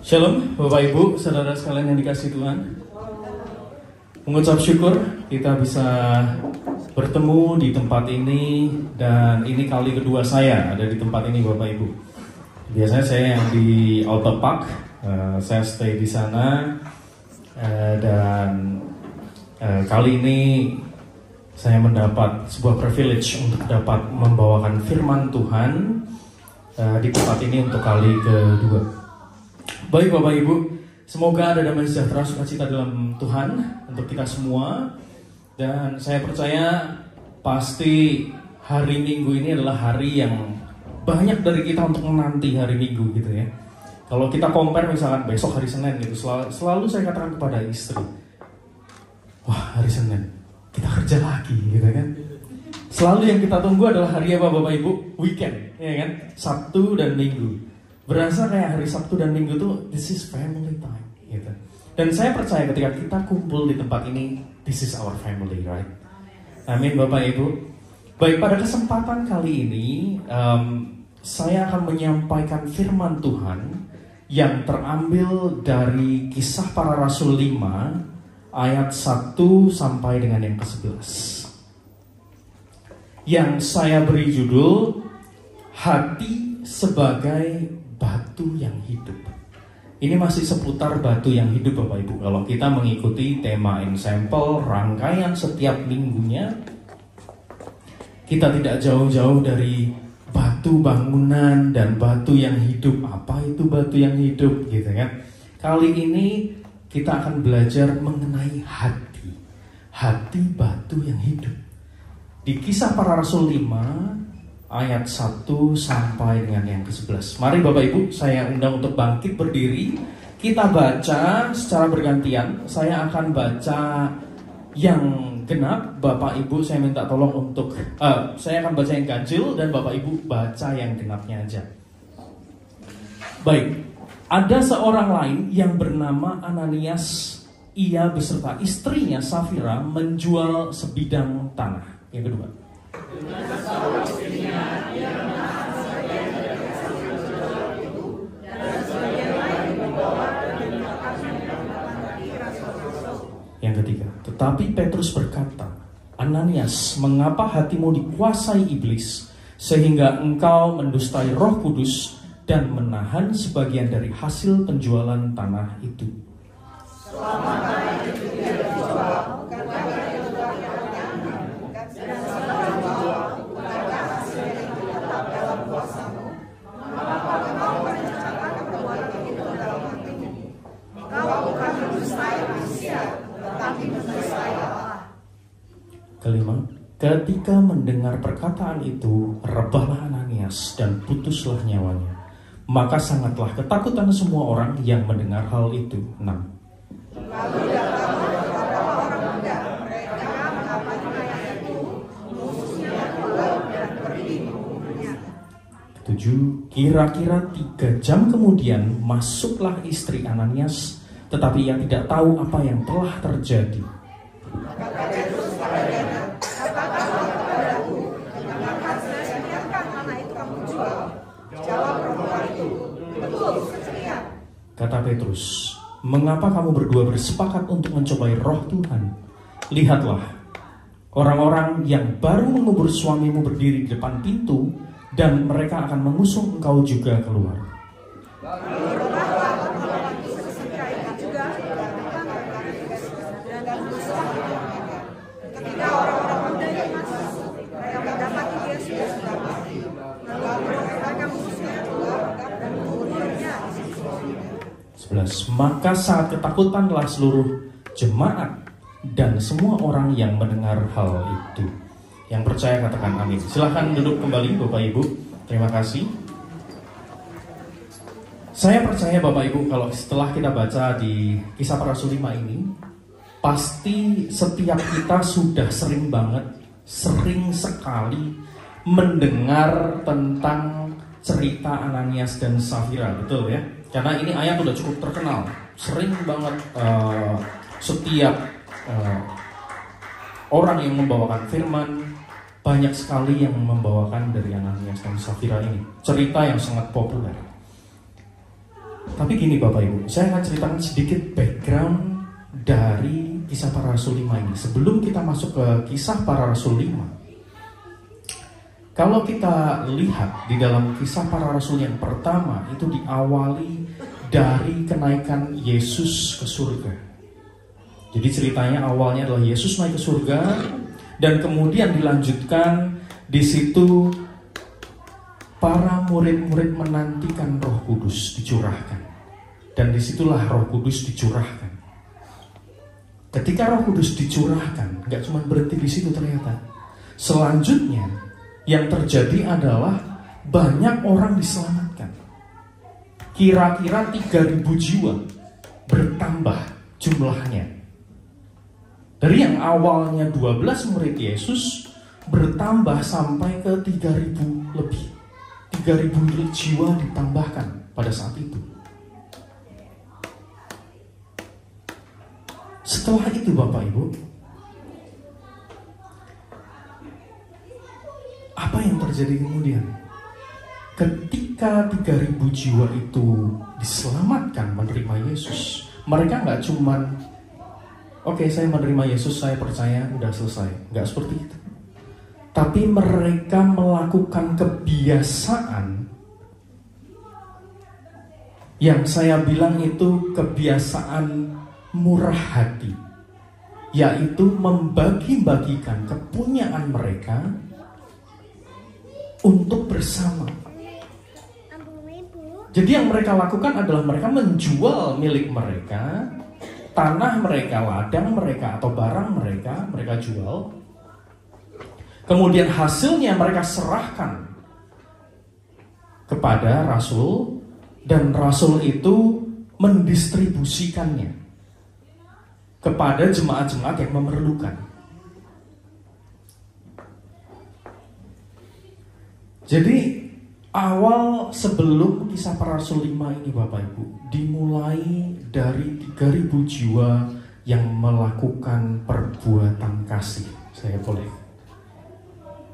Shalom Bapak Ibu, saudara sekalian yang dikasihi Tuhan. Mengucap syukur kita bisa bertemu di tempat ini. Dan ini kali kedua saya ada di tempat ini Bapak Ibu. Biasanya saya yang di Auto Park, saya stay di sana. Dan kali ini saya mendapat sebuah privilege untuk dapat membawakan firman Tuhan di tempat ini untuk kali kedua. Baik Bapak Ibu, semoga ada damai sejahtera sukacita dalam Tuhan untuk kita semua. Dan saya percaya pasti hari Minggu ini adalah hari yang banyak dari kita untuk menanti hari Minggu gitu ya. Kalau kita compare misalkan besok hari Senin gitu, selalu saya katakan kepada istri, wah hari Senin, kita kerja lagi gitu kan. Selalu yang kita tunggu adalah hari apa Bapak Ibu? Weekend, ya kan? Sabtu dan Minggu. Berasa kayak hari Sabtu dan Minggu tuh this is family time gitu. Dan saya percaya ketika kita kumpul di tempat ini, this is our family, right? Amin Bapak Ibu. Baik, pada kesempatan kali ini saya akan menyampaikan firman Tuhan yang terambil dari Kisah Para Rasul 5 ayat 1 sampai dengan yang ke-11. Yang saya beri judul Hati sebagai batu yang hidup. Ini masih seputar batu yang hidup Bapak Ibu. Kalau kita mengikuti tema ensemble rangkaian setiap minggunya, kita tidak jauh-jauh dari batu bangunan dan batu yang hidup. Apa itu batu yang hidup gitu kan? Kali ini kita akan belajar mengenai hati. Hati batu yang hidup. Di Kisah Para Rasul 5 ayat 1 sampai dengan yang ke-11. Mari Bapak Ibu, saya undang untuk bangkit berdiri. Kita baca secara bergantian. Saya akan baca yang genap. Bapak Ibu saya minta tolong untuk saya akan baca yang ganjil dan Bapak Ibu baca yang genapnya aja. Baik. Ada seorang lain yang bernama Ananias. Ia beserta istrinya Safira menjual sebidang tanah. Yang kedua, yang ketiga, tetapi Petrus berkata, Ananias, mengapa hatimu dikuasai iblis sehingga engkau mendustai Roh Kudus dan menahan sebagian dari hasil penjualan tanah itu? Kelima, ketika mendengar perkataan itu, rebahlah Ananias dan putuslah nyawanya. Maka sangatlah ketakutan semua orang yang mendengar hal itu. 6. Lalu datang beberapa orang muda, mereka mengapa-ngapakan itu, musuhnya pulang dan pergi membunuhnya. 7. Kira-kira 3 jam kemudian masuklah istri Ananias, tetapi ia tidak tahu apa yang telah terjadi. Maka Petrus padanya, katakanlah kepadaku, mengapa saya biarkan anak itu kamu jual? Jawab perempuan itu, betul, sekian. Kata Petrus, mengapa kamu berdua bersepakat untuk mencobai roh Tuhan? Lihatlah, orang-orang yang baru mengubur suamimu berdiri di depan pintu, dan mereka akan mengusung engkau juga keluar. Ketika orang-orang muda yang masuk, mereka mendapati dia sudah mati. Lalu mereka mengusirnya keluar dan membunuhnya. 11. Maka saat ketakutanlah seluruh jemaat dan semua orang yang mendengar hal itu. Yang percaya katakan amin. Silahkan duduk kembali Bapak Ibu. Terima kasih. Saya percaya Bapak Ibu kalau setelah kita baca di Kisah Para Rasul 5 ini, pasti setiap kita sudah sering sekali mendengar tentang cerita Ananias dan Safira, betul ya? Karena ini ayat udah cukup terkenal, sering banget setiap orang yang membawakan firman, banyak sekali yang membawakan dari Ananias dan Safira ini. Cerita yang sangat populer. Tapi gini Bapak Ibu, saya akan ceritakan sedikit background dari Kisah Para Rasul 5 ini. Sebelum kita masuk ke Kisah Para Rasul 5, kalau kita lihat di dalam Kisah Para Rasul yang pertama, itu diawali dari kenaikan Yesus ke surga. Jadi ceritanya awalnya adalah Yesus naik ke surga, dan kemudian dilanjutkan di situ para murid-murid menantikan Roh Kudus dicurahkan. Dan disitulah Roh Kudus dicurahkan. Ketika Roh Kudus dicurahkan, nggak cuma berhenti di situ ternyata. Selanjutnya yang terjadi adalah banyak orang diselamatkan. Kira-kira 3.000 jiwa bertambah jumlahnya. Dari yang awalnya 12 murid Yesus bertambah sampai ke 3.000 lebih. 3.000 jiwa ditambahkan pada saat itu. Setelah itu Bapak Ibu, apa yang terjadi kemudian? Ketika 3.000 jiwa itu diselamatkan menerima Yesus, mereka nggak cuman oke, saya menerima Yesus, saya percaya, udah selesai. Nggak seperti itu. Tapi mereka melakukan kebiasaan yang saya bilang itu kebiasaan murah hati, yaitu membagi-bagikan kepunyaan mereka untuk bersama. Jadi yang mereka lakukan adalah mereka menjual milik mereka, tanah mereka, ladang mereka, atau barang mereka, mereka jual. Kemudian hasilnya mereka serahkan kepada rasul, dan rasul itu mendistribusikannya kepada jemaat-jemaat yang memerlukan. Jadi awal sebelum Kisah Para Rasul 5 ini Bapak Ibu, dimulai dari 3.000 jiwa yang melakukan perbuatan kasih. Saya boleh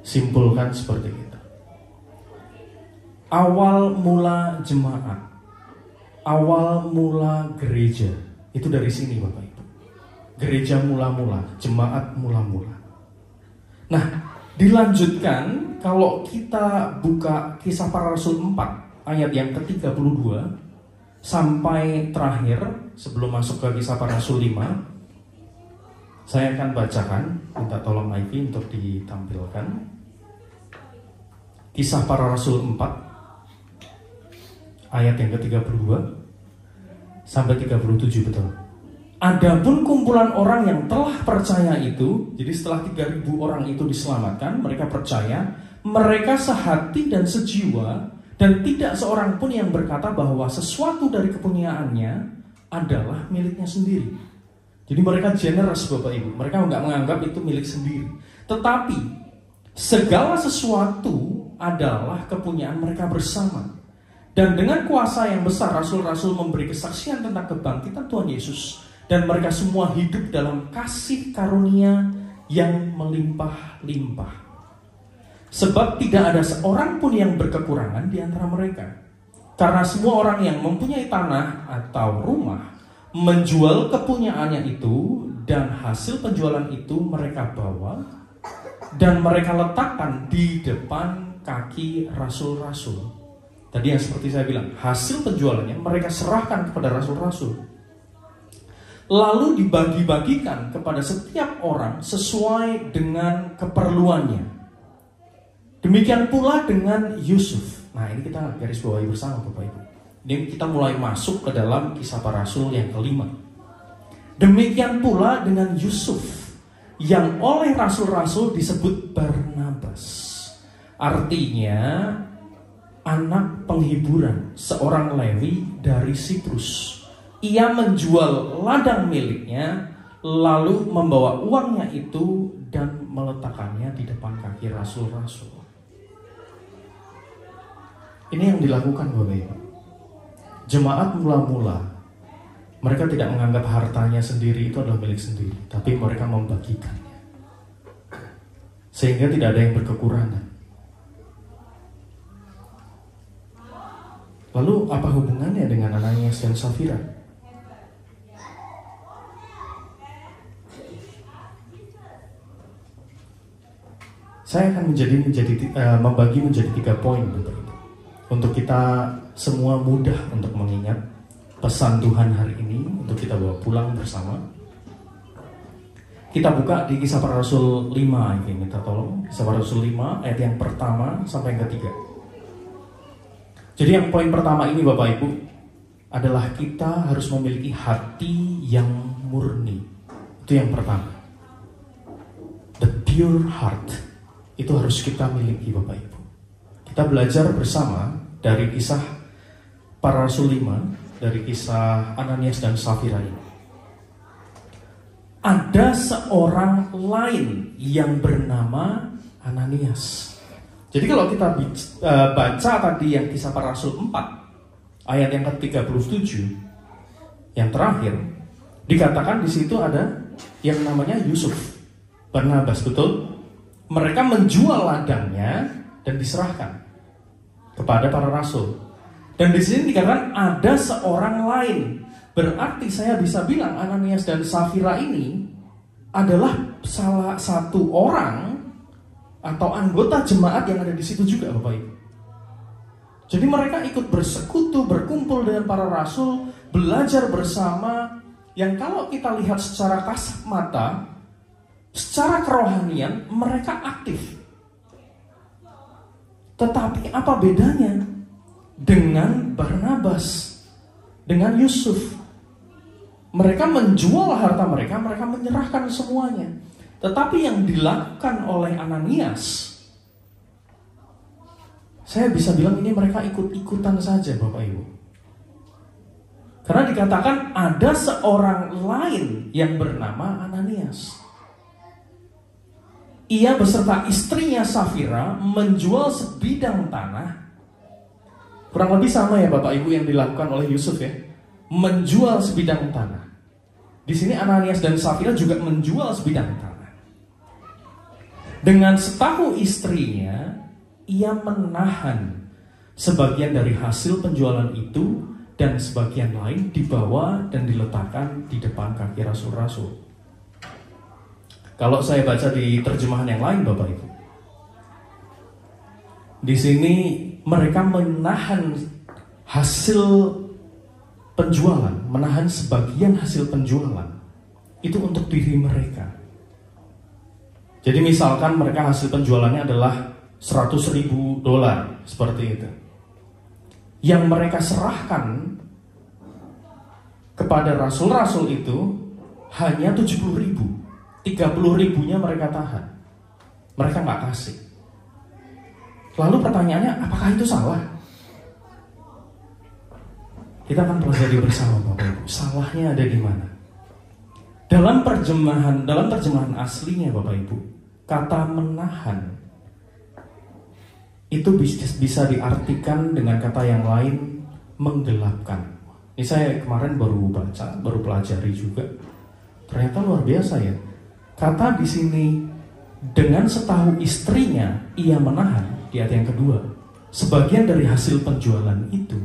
simpulkan seperti itu. Awal mula jemaat, awal mula gereja, itu dari sini Bapak Ibu. Gereja mula-mula, jemaat mula-mula. Nah, dilanjutkan kalau kita buka Kisah Para Rasul 4 ayat yang ke-32 sampai terakhir sebelum masuk ke Kisah Para Rasul 5, saya akan bacakan, minta tolong Ivy untuk ditampilkan. Kisah Para Rasul 4 ayat yang ke-32 sampai 37, betul. Adapun kumpulan orang yang telah percaya itu, jadi setelah 3.000 orang itu diselamatkan, mereka percaya, mereka sehati dan sejiwa, dan tidak seorang pun yang berkata bahwa sesuatu dari kepunyaannya adalah miliknya sendiri. Jadi mereka generous Bapak Ibu, mereka nggak menganggap itu milik sendiri. Tetapi segala sesuatu adalah kepunyaan mereka bersama. Dan dengan kuasa yang besar, rasul-rasul memberi kesaksian tentang kebangkitan Tuhan Yesus. Dan mereka semua hidup dalam kasih karunia yang melimpah-limpah. Sebab tidak ada seorang pun yang berkekurangan di antara mereka. Karena semua orang yang mempunyai tanah atau rumah menjual kepunyaannya itu, dan hasil penjualan itu mereka bawa dan mereka letakkan di depan kaki rasul-rasul. Tadi yang seperti saya bilang, hasil penjualannya mereka serahkan kepada rasul-rasul, lalu dibagi-bagikan kepada setiap orang sesuai dengan keperluannya. Demikian pula dengan Yusuf. Nah, ini kita garis bawahi bersama Bapak Ibu. Ini kita mulai masuk ke dalam Kisah Para Rasul yang kelima. Demikian pula dengan Yusuf, yang oleh rasul-rasul disebut Barnabas. Artinya anak penghiburan, seorang Lewi dari Siprus. Ia menjual ladang miliknya, lalu membawa uangnya itu dan meletakkannya di depan kaki rasul-rasul. Ini yang dilakukan Bapak Ibu. Jemaat mula-mula, mereka tidak menganggap hartanya sendiri itu adalah milik sendiri, tapi mereka membagikannya, sehingga tidak ada yang berkekurangan. Lalu apa hubungannya dengan Ananias dan Safira? Saya akan membagi menjadi 3 poin, Bapak Ibu, untuk kita semua mudah untuk mengingat pesan Tuhan hari ini, untuk kita bawa pulang bersama. Kita buka di Kisah Para Rasul 5, ini minta tolong. Kisah Para Rasul 5 ayat yang pertama sampai yang ketiga. Jadi yang poin pertama ini Bapak Ibu adalah kita harus memiliki hati yang murni. Itu yang pertama. The pure heart. Itu harus kita miliki Bapak Ibu. Kita belajar bersama dari Kisah Para Rasul 5, dari kisah Ananias dan Safira ini. Ada seorang lain yang bernama Ananias. Jadi kalau kita baca tadi yang Kisah Para Rasul 4 ayat yang ke-37 yang terakhir, dikatakan di situ ada yang namanya Yusuf, Barnabas, betul? Mereka menjual ladangnya dan diserahkan kepada para rasul. Dan di sini dikatakan ada seorang lain. Berarti saya bisa bilang Ananias dan Safira ini adalah salah satu orang atau anggota jemaat yang ada di situ juga, Bapak Ibu. Jadi mereka ikut bersekutu, berkumpul dengan para rasul, belajar bersama. Yang kalau kita lihat secara kasat mata, secara kerohanian mereka aktif. Tetapi apa bedanya dengan Barnabas, dengan Yusuf? Mereka menjual harta mereka, mereka menyerahkan semuanya. Tetapi yang dilakukan oleh Ananias, saya bisa bilang ini mereka ikut-ikutan saja Bapak Ibu. Karena dikatakan ada seorang lain yang bernama Ananias. Ia beserta istrinya Safira menjual sebidang tanah. Kurang lebih sama ya Bapak Ibu yang dilakukan oleh Yusuf ya. Menjual sebidang tanah. Di sini Ananias dan Safira juga menjual sebidang tanah. Dengan setahu istrinya, ia menahan sebagian dari hasil penjualan itu dan sebagian lain dibawa dan diletakkan di depan kaki rasul-rasul. Kalau saya baca di terjemahan yang lain Bapak Ibu, di sini mereka menahan hasil penjualan, menahan sebagian hasil penjualan itu untuk diri mereka. Jadi misalkan mereka hasil penjualannya adalah $100.000 seperti itu. Yang mereka serahkan kepada rasul-rasul itu hanya 70.000. 30.000-nya mereka tahan. Mereka nggak kasih. Lalu pertanyaannya, apakah itu salah? Kita akan pelajari bersama Bapak Ibu. Salahnya ada di mana? Dalam terjemahan aslinya Bapak Ibu, kata menahan itu bisa diartikan dengan kata yang lain, menggelapkan. Ini saya kemarin baru baca, baru pelajari juga. Ternyata luar biasa ya. Kata di sini dengan setahu istrinya ia menahan, di ayat yang kedua, sebagian dari hasil penjualan itu.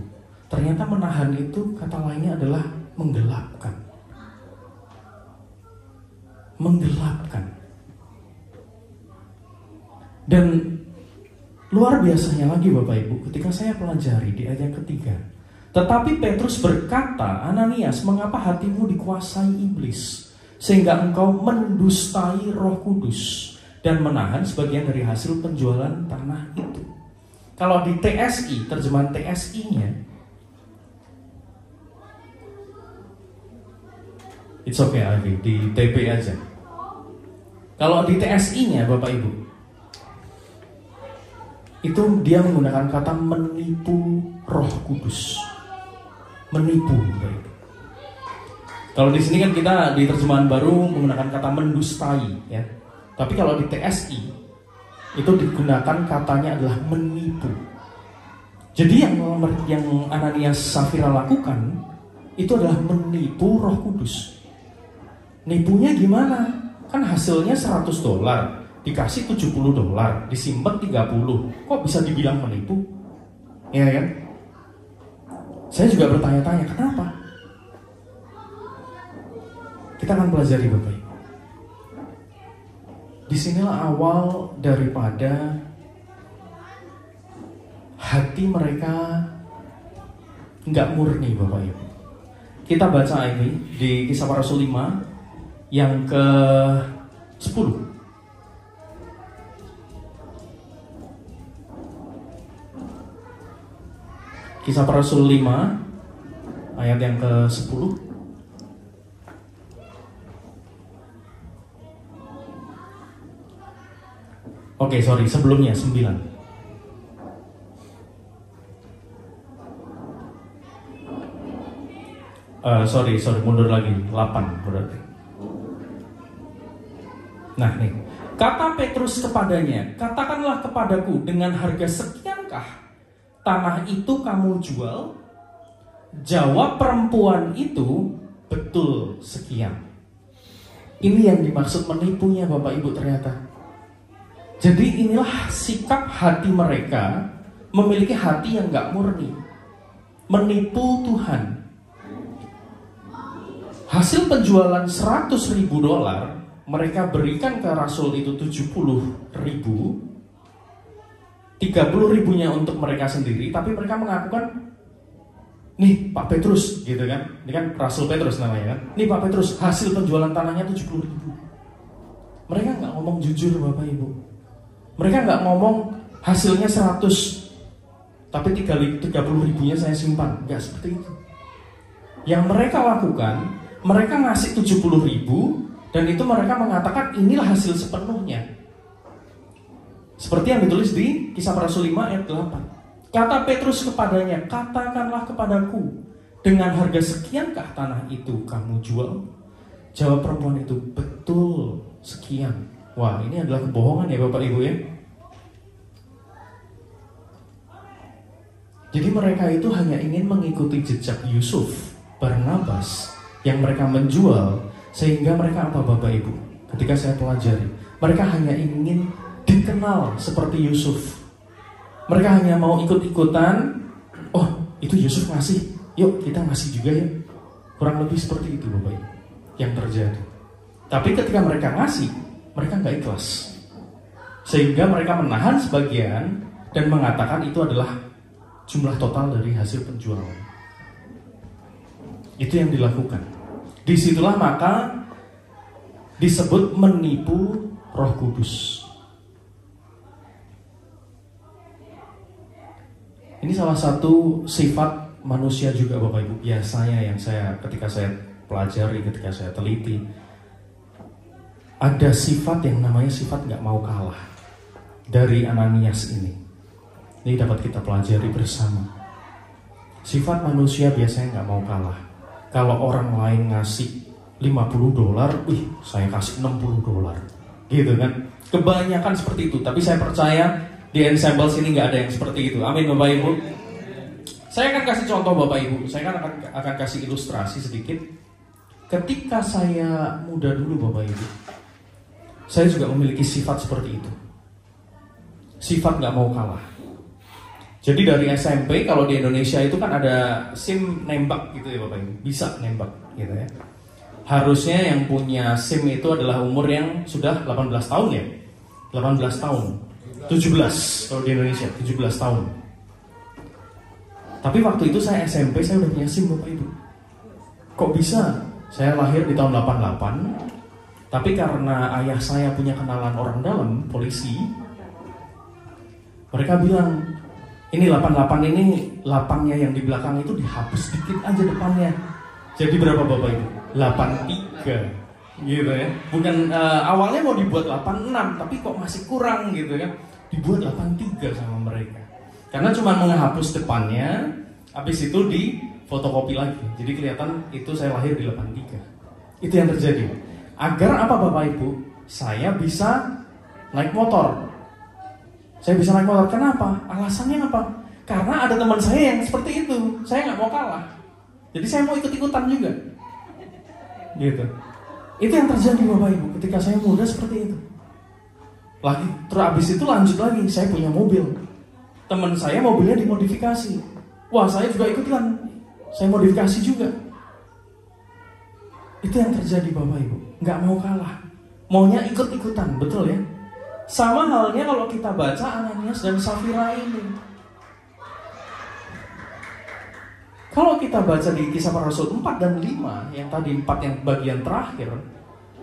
Ternyata menahan itu kata lainnya adalah menggelapkan. Menggelapkan. Dan luar biasanya lagi Bapak Ibu, ketika saya pelajari di ayat yang ketiga, tetapi Petrus berkata, Ananias, mengapa hatimu dikuasai iblis sehingga engkau mendustai Roh Kudus dan menahan sebagian dari hasil penjualan tanah itu? Kalau di TSI, terjemahan TSI-nya, it's okay Alvi, di TP aja. Kalau di TSI-nya Bapak Ibu, itu dia menggunakan kata menipu Roh Kudus. Menipu Bapak Ibu. Kalau di sini kan kita di terjemahan baru menggunakan kata mendustai ya. Tapi kalau di TSI itu digunakan katanya adalah menipu. Jadi yang Ananias Safira lakukan itu adalah menipu Roh Kudus. Nipunya gimana? Kan hasilnya $100, dikasih $70, disimpan 30. Kok bisa dibilang menipu? Ya kan? Saya juga bertanya-tanya, kenapa? Kita akan pelajari Bapak Ibu. Disinilah awal daripada hati mereka nggak murni Bapak Ibu. Kita baca ini di Kisah Para Rasul 5 yang ke-10. Kisah Para Rasul 5 ayat yang ke-10. Oke, sorry, sebelumnya 9. Sorry, mundur lagi 8 berarti. Nah nih, kata Petrus kepadanya, katakanlah kepadaku, dengan harga sekiankah tanah itu kamu jual? Jawab perempuan itu, betul sekian. Ini yang dimaksud menipunya Bapak Ibu ternyata. Jadi inilah sikap hati mereka, memiliki hati yang gak murni, menipu Tuhan. Hasil penjualan $100.000, mereka berikan ke Rasul itu 70.000, 30.000-nya untuk mereka sendiri, tapi mereka mengakukan, nih Pak Petrus, gitu kan, ini kan Rasul Petrus namanya kan, nih Pak Petrus, hasil penjualan tanahnya 70.000. Mereka nggak ngomong jujur Bapak Ibu, mereka nggak ngomong hasilnya 100, tapi 30.000-nya saya simpan, nggak seperti itu. Yang mereka lakukan, mereka ngasih 70.000 dan itu mereka mengatakan inilah hasil sepenuhnya. Seperti yang ditulis di Kisah Para Rasul 5 ayat 8. Kata Petrus kepadanya, katakanlah kepadaku, dengan harga sekiankah tanah itu kamu jual? Jawab perempuan itu, betul sekian. Wah, ini adalah kebohongan ya Bapak Ibu ya. Jadi mereka itu hanya ingin mengikuti jejak Yusuf, Barnabas, yang mereka menjual, sehingga mereka apa Bapak Ibu? Ketika saya pelajari, mereka hanya ingin dikenal seperti Yusuf. Mereka hanya mau ikut-ikutan, oh itu Yusuf ngasih, yuk kita ngasih juga ya. Kurang lebih seperti itu Bapak Ibu yang terjadi. Tapi ketika mereka ngasih, mereka nggak ikhlas, sehingga mereka menahan sebagian dan mengatakan itu adalah jumlah total dari hasil penjualan. Itu yang dilakukan. Disitulah maka disebut menipu Roh Kudus. Ini salah satu sifat manusia juga Bapak Ibu. Biasanya yang ketika saya pelajari, ketika saya teliti, ada sifat yang namanya sifat gak mau kalah dari Ananias ini. Ini dapat kita pelajari bersama. Sifat manusia biasanya gak mau kalah. Kalau orang lain ngasih $50, saya kasih $60, gitu kan? Kebanyakan seperti itu. Tapi saya percaya di ensemble sini nggak ada yang seperti itu. Amin Bapak Ibu. Saya akan kasih contoh Bapak Ibu. Saya akan kasih ilustrasi sedikit. Ketika saya muda dulu Bapak Ibu, saya juga memiliki sifat seperti itu. Sifat nggak mau kalah. Jadi dari SMP, kalau di Indonesia itu kan ada SIM nembak gitu ya Bapak Ibu, bisa nembak gitu ya. Harusnya yang punya SIM itu adalah umur yang sudah 18 tahun ya. 18 tahun. 17 kalau di Indonesia, 17 tahun. Tapi waktu itu saya SMP, saya udah punya SIM Bapak Ibu. Kok bisa? Saya lahir di tahun 88. Tapi karena ayah saya punya kenalan orang dalam, polisi, mereka bilang, ini 88 ini, 8-nya yang di belakang itu dihapus dikit aja depannya. Jadi berapa Bapak Ibu? 83 gitu ya. Bukan awalnya mau dibuat 86, tapi kok masih kurang gitu kan. Dibuat 83 sama mereka. Karena cuma menghapus depannya, habis itu di fotokopi lagi. Jadi kelihatan itu saya lahir di 83. Itu yang terjadi. Agar apa Bapak Ibu? Saya bisa naik motor. Saya bisa naik motor. Kenapa? Alasannya apa? Karena ada teman saya yang seperti itu. Saya nggak mau kalah. Jadi saya mau ikut-ikutan juga. Gitu. Itu yang terjadi Bapak Ibu ketika saya muda seperti itu. Lagi terus abis itu lanjut lagi, saya punya mobil. Teman saya mobilnya dimodifikasi. Wah, saya juga ikutan. saya modifikasi juga. Itu yang terjadi Bapak Ibu. Nggak mau kalah, maunya ikut-ikutan, betul ya? Sama halnya kalau kita baca Ananias dan Safira ini. Kalau kita baca di Kisah Para Rasul 4 dan 5, yang tadi 4 yang bagian terakhir,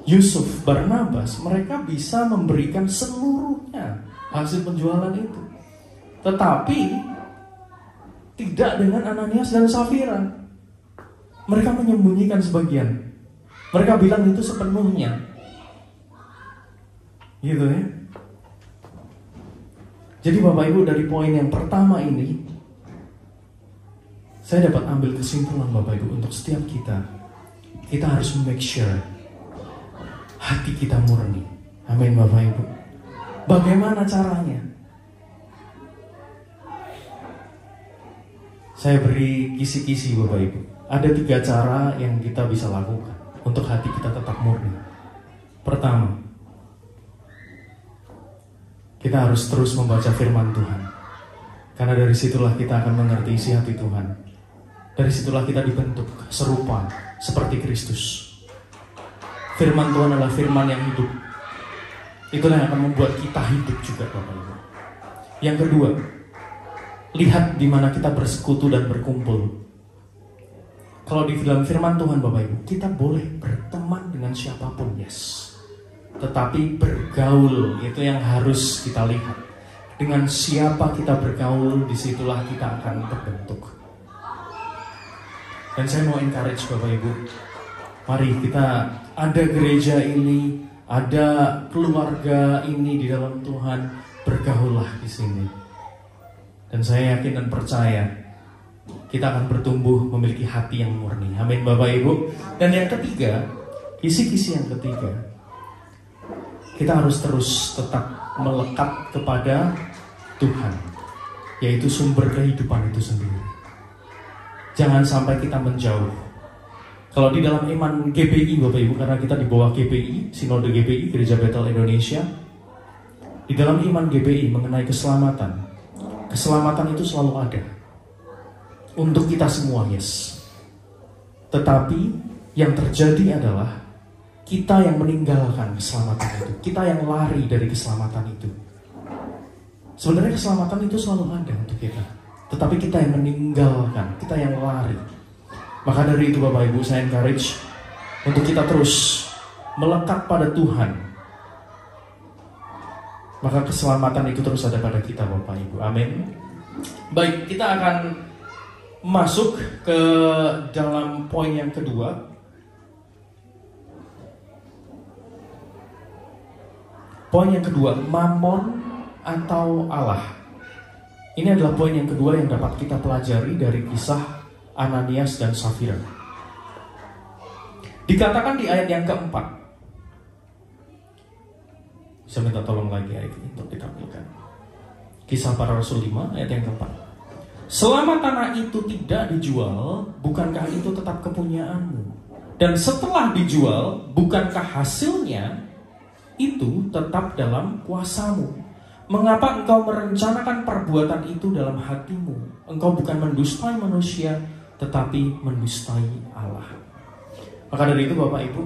Yusuf, Barnabas, mereka bisa memberikan seluruhnya hasil penjualan itu. Tetapi tidak dengan Ananias dan Safira. Mereka menyembunyikan sebagian. Mereka bilang itu sepenuhnya. Gitu ya. Jadi Bapak Ibu, dari poin yang pertama ini, saya dapat ambil kesimpulan Bapak Ibu, untuk setiap kita harus make sure hati kita murni. Amin Bapak Ibu. Bagaimana caranya? Saya beri kisi-kisi Bapak Ibu. Ada 3 cara yang kita bisa lakukan untuk hati kita tetap murni. Pertama, kita harus terus membaca firman Tuhan. Karena dari situlah kita akan mengerti isi hati Tuhan. Dari situlah kita dibentuk serupa seperti Kristus. Firman Tuhan adalah firman yang hidup. Itulah yang akan membuat kita hidup juga Bapak Ibu. Yang kedua, lihat di mana kita bersekutu dan berkumpul. Kalau di dalam firman Tuhan Bapak Ibu, kita boleh berteman dengan siapapun, yes. Tetapi bergaul itu yang harus kita lihat. Dengan siapa kita bergaul, disitulah kita akan terbentuk. Dan saya mau encourage Bapak Ibu, mari kita ada gereja ini, ada keluarga ini di dalam Tuhan, bergaullah di sini. Dan saya yakin dan percaya kita akan bertumbuh memiliki hati yang murni. Amin Bapak Ibu. Dan yang ketiga, kisi-kisi yang ketiga, kita harus terus tetap melekat kepada Tuhan, yaitu sumber kehidupan itu sendiri. Jangan sampai kita menjauh. Kalau di dalam iman GBI Bapak Ibu, karena kita di bawah GBI, Sinode GBI, Gereja Bethel Indonesia, di dalam iman GBI mengenai keselamatan, keselamatan itu selalu ada untuk kita semua, yes. Tetapi yang terjadi adalah kita yang meninggalkan keselamatan itu, kita yang lari dari keselamatan itu. Sebenarnya keselamatan itu selalu ada untuk kita, tetapi kita yang meninggalkan, kita yang lari. Maka dari itu Bapak Ibu, saya encourage untuk kita terus melekat pada Tuhan. Maka keselamatan itu terus ada pada kita Bapak Ibu, amin. Baik, kita akan masuk ke dalam poin yang kedua. Poin yang kedua, Mammon atau Allah. Ini adalah poin yang kedua yang dapat kita pelajari dari kisah Ananias dan Safira. Dikatakan di ayat yang keempat. Bisa minta tolong lagi ayat ini untuk ditampilkan. Kisah Para Rasul 5 ayat yang keempat. Selama tanah itu tidak dijual, bukankah itu tetap kepunyaanmu? Dan setelah dijual, bukankah hasilnya itu tetap dalam kuasamu? Mengapa engkau merencanakan perbuatan itu dalam hatimu? Engkau bukan mendustai manusia, tetapi mendustai Allah. Maka dari itu Bapak Ibu,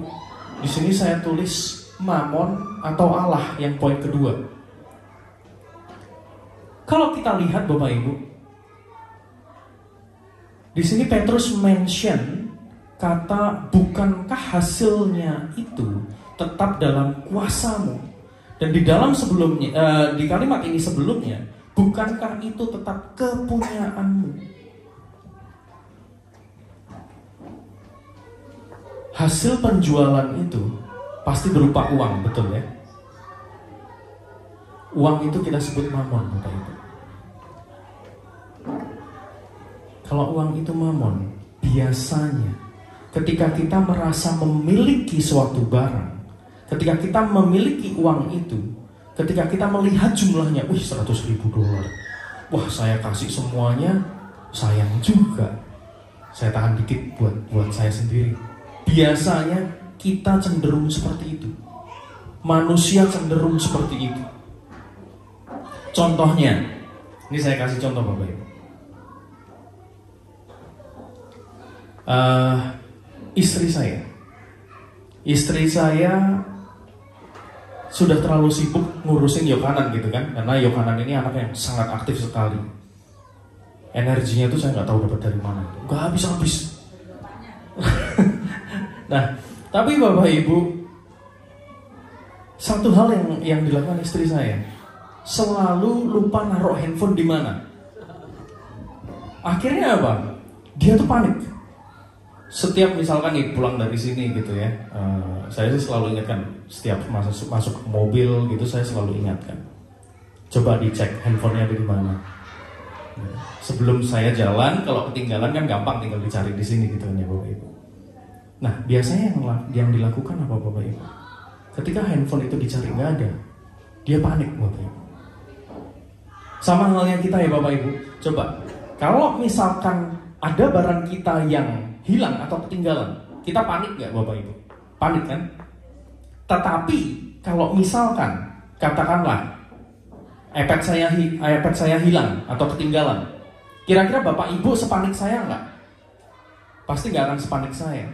di sini saya tulis Mammon atau Allah yang poin kedua. Kalau kita lihat Bapak Ibu, di sini Petrus mention kata bukankah hasilnya itu tetap dalam kuasamu. Dan di dalam sebelumnya, di kalimat ini sebelumnya, bukankah itu tetap kepunyaanmu. Hasil penjualan itu pasti berupa uang, betul ya? Uang itu kita sebut mammon, Bapak Ibu. Kalau uang itu mammon, biasanya ketika kita merasa memiliki suatu barang, ketika kita memiliki uang itu, ketika kita melihat jumlahnya, wih $100.000, wah saya kasih semuanya, sayang juga, saya tahan dikit buat saya sendiri. Biasanya kita cenderung seperti itu. Manusia cenderung seperti itu. Contohnya, ini saya kasih contoh Bapak Ibu. Istri saya sudah terlalu sibuk ngurusin Yohanan gitu kan, karena Yohanan ini anak yang sangat aktif sekali. Energinya tuh saya nggak tahu dapat dari mana, nggak habis-habis. Nah, tapi Bapak Ibu, satu hal yang dilakukan istri saya, selalu lupa naruh handphone di mana. Akhirnya apa? Dia tuh panik. Setiap misalkan nih pulang dari sini gitu ya, saya sih selalu ingatkan. Setiap masuk ke mobil gitu, saya selalu ingatkan. Coba dicek handphonenya ada di mana. Sebelum saya jalan, kalau ketinggalan kan gampang tinggal dicari di sini gitu ya Bapak Ibu. Nah, biasanya yang dilakukan apa Bapak Ibu? Ketika handphone itu dicari nggak ada, dia panik Bapak Ibu. Sama halnya kita ya Bapak Ibu. Coba, kalau misalkan ada barang kita yang hilang atau ketinggalan, kita panik nggak Bapak Ibu? Panik kan? Tetapi kalau misalkan katakanlah iPad saya hilang atau ketinggalan, kira-kira Bapak Ibu sepanik saya nggak? Pasti nggak akan sepanik saya.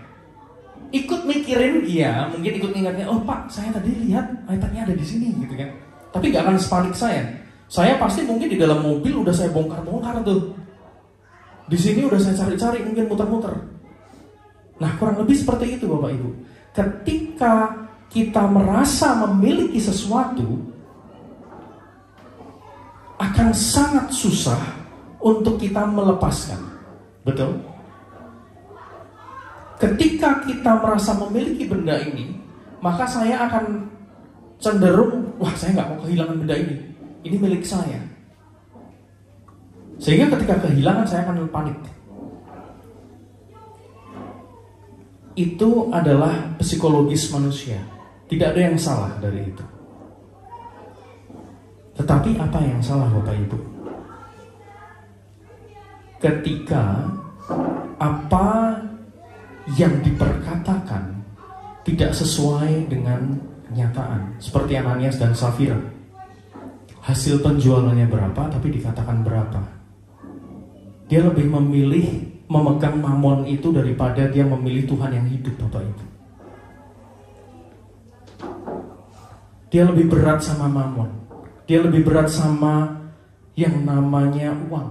Ikut mikirin, iya, mungkin ikut ingatnya, oh Pak, saya tadi lihat iPad-nya ada di sini gitu kan. Tapi nggak akan sepanik saya. Saya pasti mungkin di dalam mobil udah saya bongkar-bongkar tuh. Di sini udah saya cari-cari, mungkin muter-muter. Nah, kurang lebih seperti itu Bapak Ibu. Ketika kita merasa memiliki sesuatu, akan sangat susah untuk kita melepaskan. Betul? Ketika kita merasa memiliki benda ini, maka saya akan cenderung, wah saya nggak mau kehilangan benda ini. Ini milik saya. Sehingga ketika kehilangan saya akan panik. Itu adalah psikologis manusia. Tidak ada yang salah dari itu. Tetapi apa yang salah Bapak Ibu? Ketika apa yang diperkatakan tidak sesuai dengan kenyataan. Seperti Ananias dan Safira. Hasil penjualannya berapa tapi dikatakan berapa. Dia lebih memilih memegang mamon itu daripada dia memilih Tuhan yang hidup Bapak Ibu. Dia lebih berat sama mamon. Dia lebih berat sama yang namanya uang.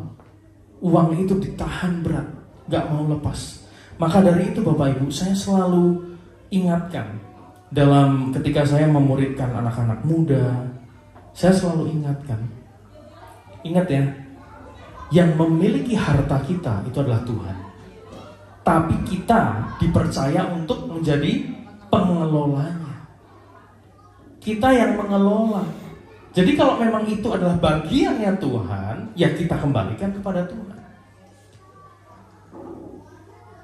Uang itu ditahan berat, gak mau lepas. Maka dari itu Bapak Ibu, saya selalu ingatkan dalam ketika saya memuridkan anak-anak muda, saya selalu ingatkan. Ingat ya, yang memiliki harta kita itu adalah Tuhan. Tapi kita dipercaya untuk menjadi pengelolanya. Kita yang mengelola. Jadi kalau memang itu adalah bagiannya Tuhan, ya kita kembalikan kepada Tuhan.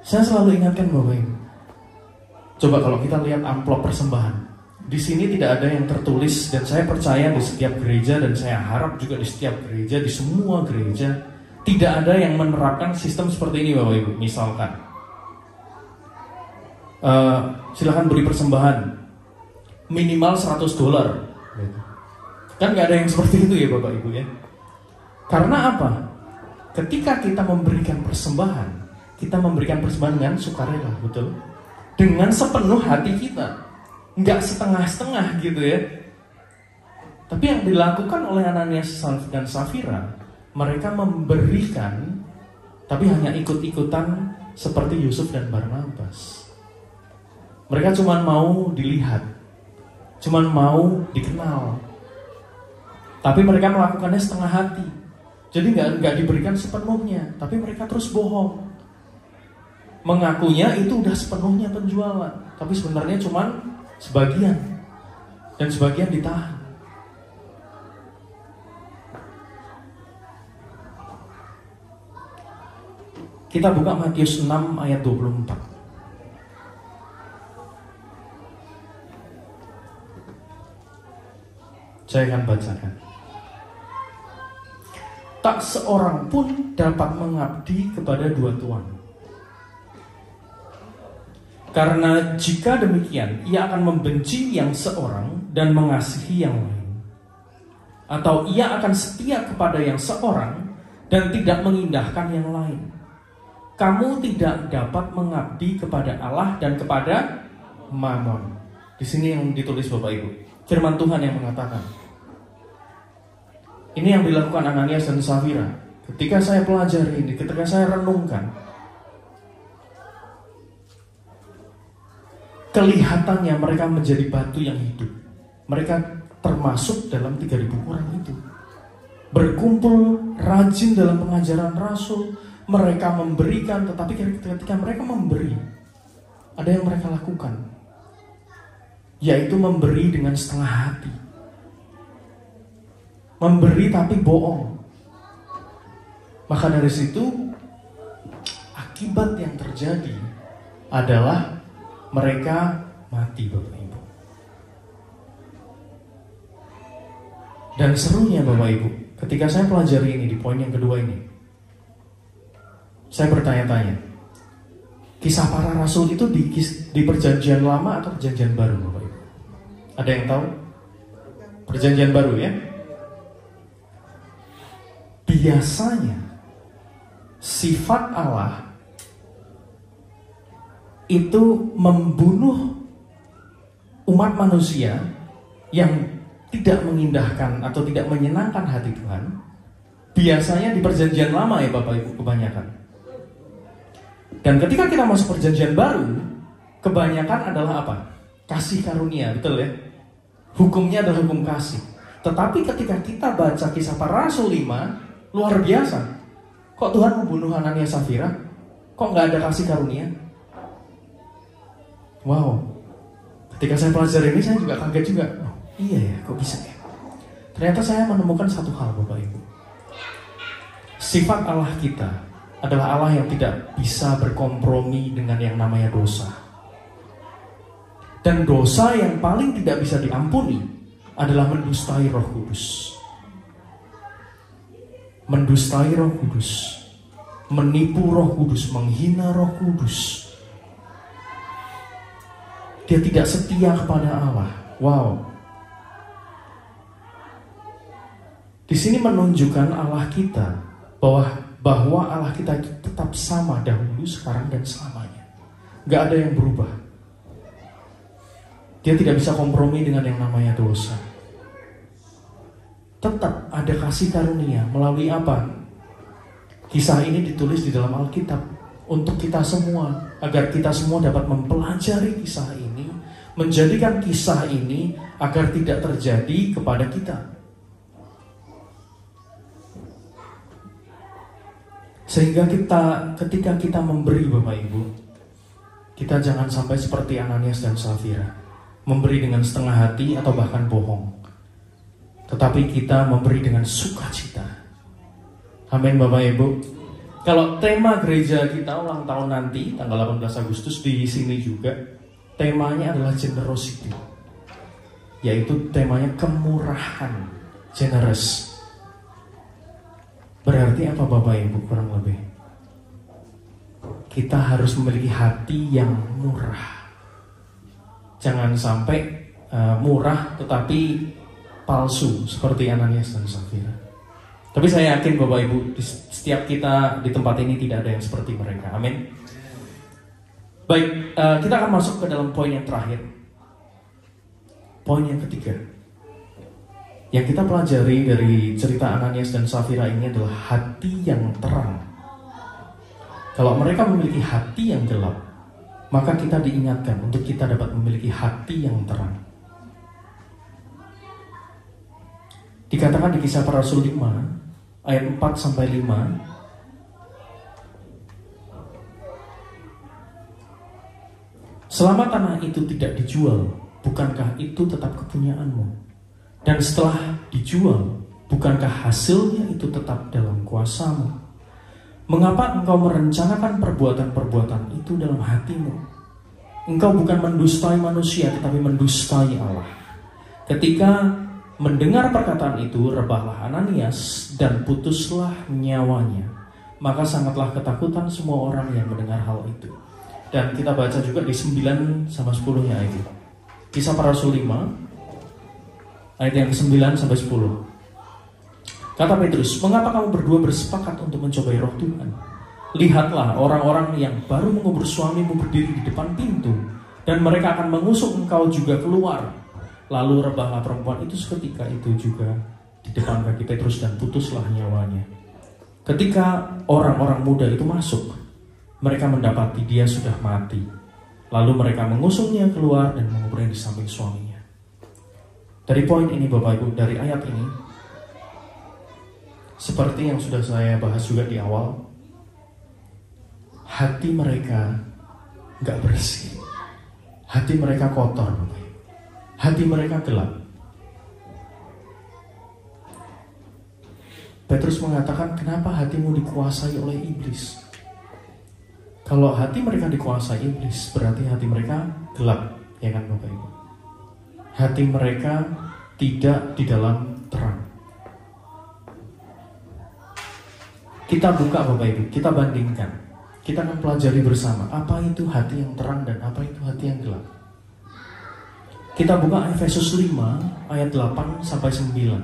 Saya selalu ingatkan Bapak Ibu. Coba kalau kita lihat amplop persembahan, di sini tidak ada yang tertulis, dan saya percaya di setiap gereja, dan saya harap juga di setiap gereja, di semua gereja, tidak ada yang menerapkan sistem seperti ini Bapak Ibu. Misalkan, silakan beri persembahan minimal $100. Kan gak ada yang seperti itu ya Bapak Ibu ya. Karena apa? Ketika kita memberikan persembahan, kita memberikan persembahan dengan sukarela, betul? Dengan sepenuh hati kita, nggak setengah-setengah gitu ya. Tapi yang dilakukan oleh Ananias dan Safira, mereka memberikan, tapi hanya ikut-ikutan seperti Yusuf dan Barnabas. Mereka cuma mau dilihat, cuma mau dikenal. Tapi mereka melakukannya setengah hati. Jadi nggak diberikan sepenuhnya, tapi mereka terus bohong. Mengakunya itu udah sepenuhnya penjualan, tapi sebenarnya cuma sebagian, dan sebagian ditahan. Kita buka Matius 6 ayat 24. Saya akan bacakan. Tak seorang pun dapat mengabdi kepada dua tuan. Karena jika demikian, ia akan membenci yang seorang dan mengasihi yang lain. Atau ia akan setia kepada yang seorang dan tidak mengindahkan yang lain. kamu tidak dapat mengabdi kepada Allah dan kepada Mammon. Di sini yang ditulis Bapak Ibu. Firman Tuhan yang mengatakan. Ini yang dilakukan Ananias dan Safira. Ketika saya pelajari ini, ketika saya renungkan, kelihatannya mereka menjadi batu yang hidup. Mereka termasuk dalam 3.000 orang itu. Berkumpul, rajin dalam pengajaran Rasul. Mereka memberikan, tetapi ketika mereka memberi, ada yang mereka lakukan, yaitu memberi dengan setengah hati. Memberi tapi bohong. Maka dari situ, akibat yang terjadi adalah mereka mati, Bapak Ibu. Dan serunya Bapak Ibu, ketika saya pelajari ini di poin yang kedua ini, saya bertanya-tanya, kisah para rasul itu di perjanjian lama atau perjanjian baru, Bapak Ibu? Ada yang tahu? Perjanjian baru ya? Biasanya sifat Allah itu membunuh umat manusia yang tidak mengindahkan atau tidak menyenangkan hati Tuhan. Biasanya di perjanjian lama ya Bapak Ibu kebanyakan. Dan ketika kita masuk perjanjian baru, kebanyakan adalah apa? Kasih karunia, betul ya? Hukumnya adalah hukum kasih. Tetapi ketika kita baca kisah para rasul 5, luar biasa. Kok Tuhan membunuh Ananias Safira? Kok nggak ada kasih karunia? Wow. Ketika saya pelajari ini, saya juga kaget juga. Oh, iya ya, kok bisa ya? Ternyata saya menemukan satu hal, Bapak Ibu. Sifat Allah kita adalah Allah yang tidak bisa berkompromi dengan yang namanya dosa. Dan dosa yang paling tidak bisa diampuni adalah mendustai Roh Kudus. Mendustai Roh Kudus, menipu Roh Kudus, menghina Roh Kudus. Dia tidak setia kepada Allah. Wow. Di sini menunjukkan Allah kita bahwa Allah kita itu tetap sama dahulu, sekarang, dan selamanya. Gak ada yang berubah. Dia tidak bisa kompromi dengan yang namanya dosa. Tetap ada kasih karunia. Melalui apa? Kisah ini ditulis di dalam Alkitab untuk kita semua, agar kita semua dapat mempelajari kisah ini, menjadikan kisah ini agar tidak terjadi kepada kita. Sehingga ketika kita memberi, Bapak Ibu, kita jangan sampai seperti Ananias dan Safira, memberi dengan setengah hati atau bahkan bohong. Tetapi kita memberi dengan sukacita. Amin Bapak Ibu. Kalau tema gereja kita ulang tahun nanti tanggal 18 Agustus di sini juga, temanya adalah generosity. Yaitu temanya kemurahan, generous. Berarti apa Bapak Ibu kurang lebih? Kita harus memiliki hati yang murah. Jangan sampai murah tetapi palsu seperti Ananias dan Safira. Tapi saya yakin Bapak Ibu, setiap kita di tempat ini tidak ada yang seperti mereka. Amin. Baik, kita akan masuk ke dalam poin yang terakhir. Poin yang ketiga. Yang kita pelajari dari cerita Ananias dan Safira ini adalah hati yang terang. Kalau mereka memiliki hati yang gelap, maka kita diingatkan untuk kita dapat memiliki hati yang terang. Dikatakan di Kisah Para Rasul 5 ayat 4-5, selama tanah itu tidak dijual, bukankah itu tetap kepunyaanmu? Dan setelah dijual, bukankah hasilnya itu tetap dalam kuasamu? Mengapa engkau merencanakan perbuatan-perbuatan itu dalam hatimu? Engkau bukan mendustai manusia, tetapi mendustai Allah. Ketika mendengar perkataan itu, rebahlah Ananias dan putuslah nyawanya. Maka sangatlah ketakutan semua orang yang mendengar hal itu. Dan kita baca juga di 9-10 ayat itu. Kisah Para Rasul 5 ayat yang ke-9-10. Kata Petrus, mengapa kamu berdua bersepakat untuk mencobai roh Tuhan? Lihatlah orang-orang yang baru mengubur suamimu berdiri di depan pintu, dan mereka akan mengusung engkau juga keluar. Lalu rebahlah perempuan itu seketika itu juga di depan kaki Petrus dan putuslah nyawanya. Ketika orang-orang muda itu masuk, mereka mendapati dia sudah mati. Lalu mereka mengusungnya keluar dan menguburnya di samping suaminya. Dari poin ini Bapak Ibu, dari ayat ini, seperti yang sudah saya bahas juga di awal, hati mereka gak bersih. Hati mereka kotor, Bapak Ibu. Hati mereka gelap. Petrus mengatakan, kenapa hatimu dikuasai oleh iblis? Kalau hati mereka dikuasai iblis, berarti hati mereka gelap, ya kan Bapak Ibu? Hati mereka tidak di dalam terang. Kita buka Bapak Ibu, kita bandingkan. Kita akan pelajari bersama, apa itu hati yang terang dan apa itu hati yang gelap. Kita buka Efesus 5 ayat 8 sampai 9.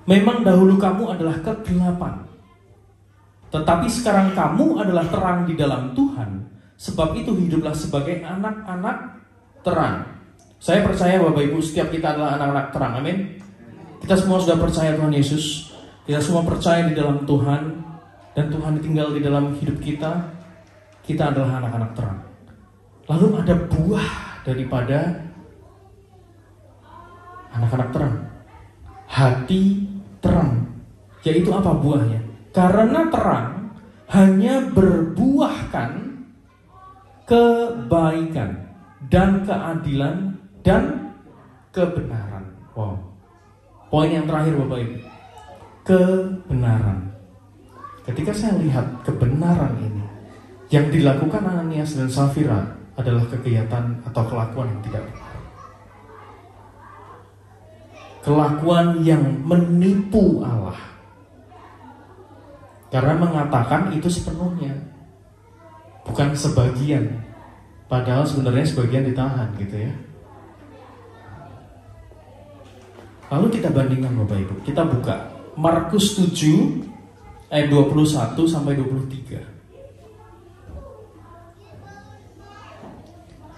Memang dahulu kamu adalah kegelapan, tetapi sekarang kamu adalah terang di dalam Tuhan. Sebab itu hiduplah sebagai anak-anak terang. Saya percaya Bapak Ibu, setiap kita adalah anak-anak terang, amin. Kita semua sudah percaya Tuhan Yesus. Kita semua percaya di dalam Tuhan, dan Tuhan tinggal di dalam hidup kita. Kita adalah anak-anak terang. Lalu ada buah daripada anak-anak terang. Hati terang, yaitu apa buahnya? Karena terang hanya berbuahkan kebaikan dan keadilan dan kebenaran. Wow. Poin yang terakhir Bapak Ibu, kebenaran. Ketika saya lihat kebenaran ini, yang dilakukan Ananias dan Safira adalah kegiatan atau kelakuan yang tidak benar. Kelakuan yang menipu Allah. Karena mengatakan itu sepenuhnya, bukan sebagian. Padahal sebenarnya sebagian ditahan gitu ya. Lalu kita bandingkan Bapak Ibu. Kita buka Markus 7 ayat 21 sampai 23.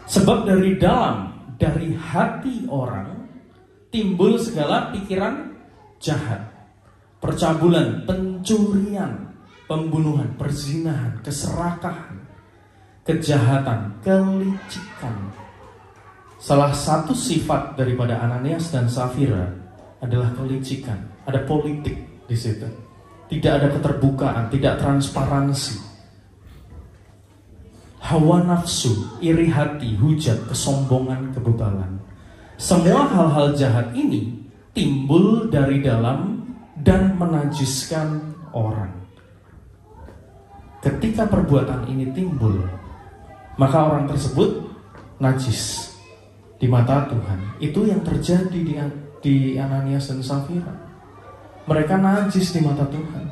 Sebab dari hati orang timbul segala pikiran jahat, percabulan, pencurian, pembunuhan, perzinahan, keserakahan, kejahatan, kelicikan. Salah satu sifat daripada Ananias dan Safira adalah kelicikan. Ada politik di situ. Tidak ada keterbukaan, tidak transparansi. Hawa nafsu, iri hati, hujat, kesombongan, kebebalan. Semua hal-hal jahat ini timbul dari dalam dan menajiskan orang. Ketika perbuatan ini timbul, maka orang tersebut najis di mata Tuhan. Itu yang terjadi di Ananias dan Safira. Mereka najis di mata Tuhan.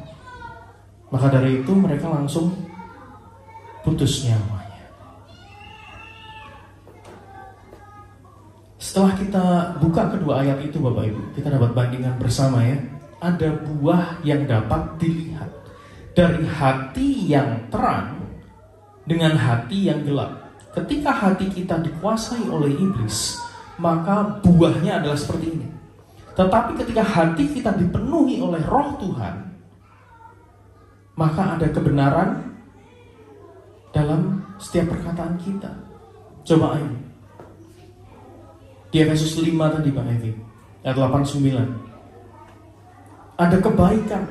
Maka dari itu mereka langsung putus nyawanya. Setelah kita buka kedua ayat itu Bapak Ibu, kita dapat bandingkan bersama ya. Ada buah yang dapat dilihat dari hati yang terang dengan hati yang gelap. Ketika hati kita dikuasai oleh iblis, maka buahnya adalah seperti ini. Tetapi ketika hati kita dipenuhi oleh Roh Tuhan, maka ada kebenaran dalam setiap perkataan kita. Coba ayo. Di Efesus 5 tadi Pak Evi, ayat 89. Ada kebaikan,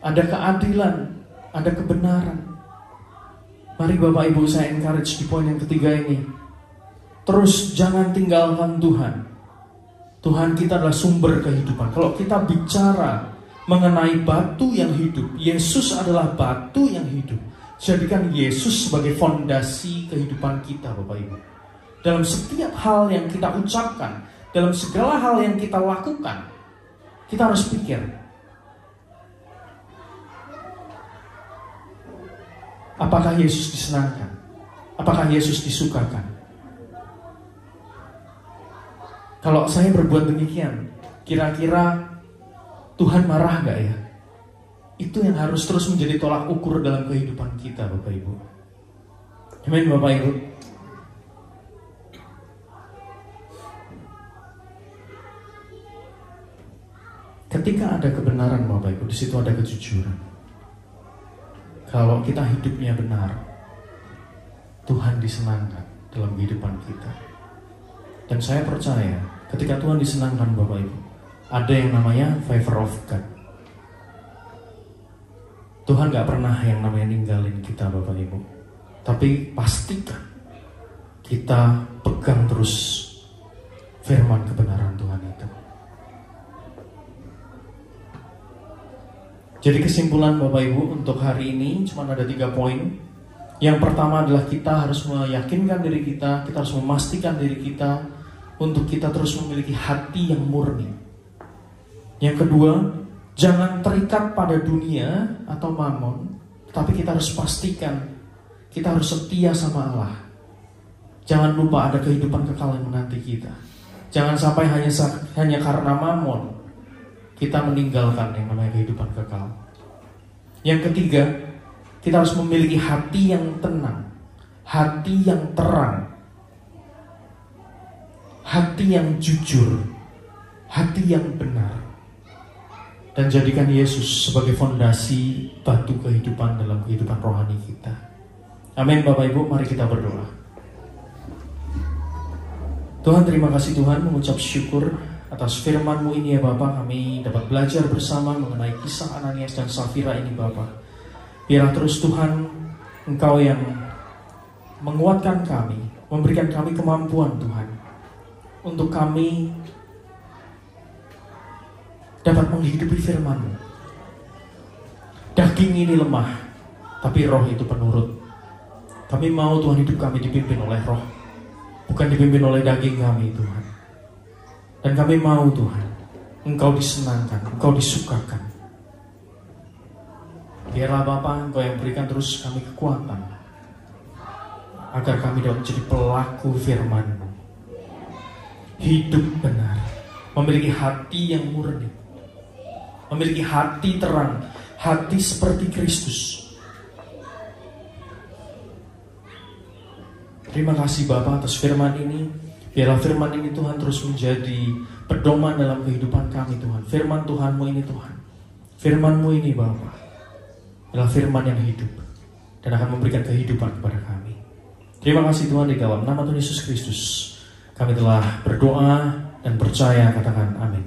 ada keadilan, ada kebenaran. Mari Bapak Ibu saya encourage di poin yang ketiga ini. Terus jangan tinggalkan Tuhan. Tuhan kita adalah sumber kehidupan. Kalau kita bicara mengenai batu yang hidup, Yesus adalah batu yang hidup. Jadikan Yesus sebagai fondasi kehidupan kita Bapak Ibu. Dalam setiap hal yang kita ucapkan, dalam segala hal yang kita lakukan, kita harus pikir, apakah Yesus disenangkan? Apakah Yesus disukakan? Kalau saya berbuat demikian, kira-kira Tuhan marah gak ya? Itu yang harus terus menjadi tolak ukur dalam kehidupan kita, Bapak Ibu. Amin, Bapak Ibu. Ketika ada kebenaran, Bapak Ibu, di situ ada kejujuran. Kalau kita hidupnya benar, Tuhan disenangkan dalam kehidupan kita. Dan saya percaya, ketika Tuhan disenangkan, Bapak Ibu, ada yang namanya favor of God. Tuhan gak pernah yang namanya ninggalin kita, Bapak Ibu. Tapi pastikan kita pegang terus firman kebenaran Tuhan itu. Jadi kesimpulan Bapak Ibu untuk hari ini cuma ada 3 poin. Yang pertama adalah kita harus meyakinkan diri kita harus memastikan diri kita untuk kita terus memiliki hati yang murni. Yang kedua, jangan terikat pada dunia atau mamon, tapi kita harus pastikan kita harus setia sama Allah. Jangan lupa ada kehidupan kekal yang menanti kita. Jangan sampai hanya karena mamon kita meninggalkan yang namanya kehidupan kekal. Yang ketiga, kita harus memiliki hati yang tenang, hati yang terang, hati yang jujur, hati yang benar. Dan jadikan Yesus sebagai fondasi batu kehidupan dalam kehidupan rohani kita. Amin, Bapak Ibu, mari kita berdoa. Tuhan, terima kasih Tuhan, mengucap syukur atas firman-Mu ini ya Bapak. Kami dapat belajar bersama mengenai kisah Ananias dan Safira ini Bapak. Biarlah terus Tuhan, Engkau yang menguatkan kami, memberikan kami kemampuan Tuhan, untuk kami dapat menghidupi firman-Mu. Daging ini lemah, tapi roh itu penurut. Kami mau Tuhan hidup kami dipimpin oleh roh, bukan dipimpin oleh daging kami Tuhan. Dan kami mau Tuhan, Engkau disenangkan, Engkau disukakan. Biarlah Bapa, Engkau yang berikan terus kami kekuatan, agar kami dapat menjadi pelaku firman-Mu. Hidup benar, memiliki hati yang murni, memiliki hati terang, hati seperti Kristus. Terima kasih Bapa atas firman ini. Biarlah firman ini Tuhan terus menjadi pedoman dalam kehidupan kami Tuhan. Firman Tuhan-Mu ini Tuhan, firman-Mu ini Bapa adalah firman yang hidup dan akan memberikan kehidupan kepada kami. Terima kasih Tuhan, di dalam nama Tuhan Yesus Kristus kami telah berdoa dan percaya, katakan amin.